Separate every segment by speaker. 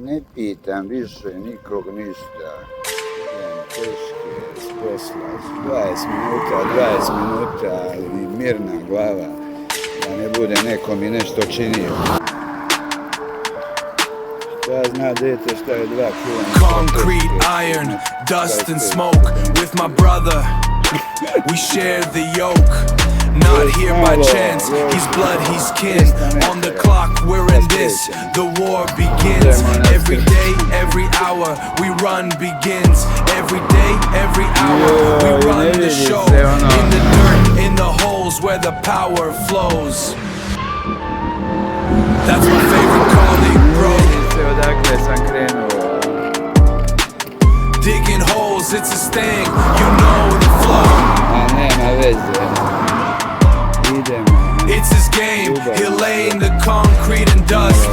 Speaker 1: Ne pitam više nikog ništa. Idem teške s posla, 20 minuta, ali mirna glava, da ne bude neko mi nešto činio. Šta zna dete šta je 2 km?
Speaker 2: Concrete, iron, dust and smoke. With my brother, we share the yoke. Not here by chance, he's blood, he's kin. On the clock, we're in this, the war begins. Every day, every hour, we run begins. Every day, every hour, we run the show. In the dirt, in the holes where the power flows. That's my favorite colleague, bro. Digging holes, it's his thing, you know the flow. It's his game, he'll lay in the concrete and dust.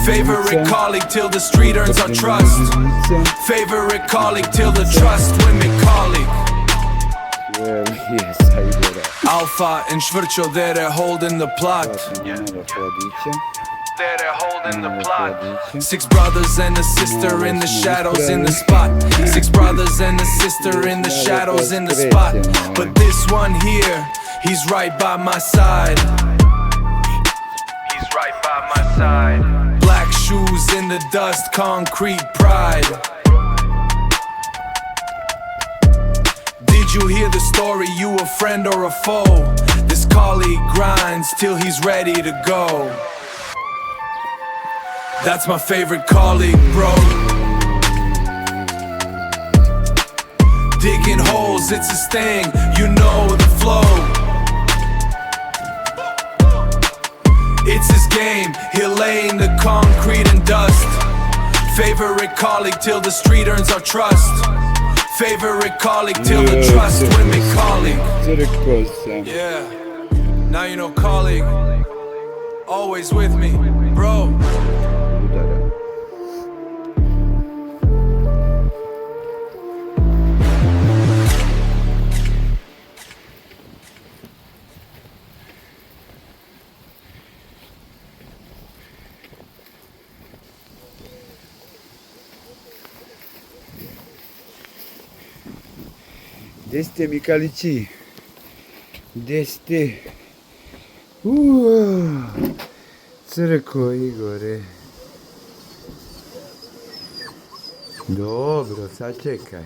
Speaker 2: Favorite colleague till the street earns our trust. Favorite colleague till the trust women colleague. Alpha and Švrćo, they're holding the plot. They're holding the plot. 6 brothers and a sister in the shadows in the spot. 6 brothers and a sister in the shadows in the spot. But this one here, he's right by my side. He's right by my side. Black shoes in the dust, concrete pride. Did you hear the story? You a friend or a foe? This colleague grinds till he's ready to go. That's my favorite colleague, bro. Digging holes, it's his thing, you know the flow. It's his game, he'll lay in the concrete and dust. Favorite colleague till the street earns our trust. Favorite colleague till the trust women colleague. Yeah, now you know colleague. Always with me, bro.
Speaker 1: Gdje ste Mikalići? Gdje ste? Crko Igore. Dobro, sačekaj.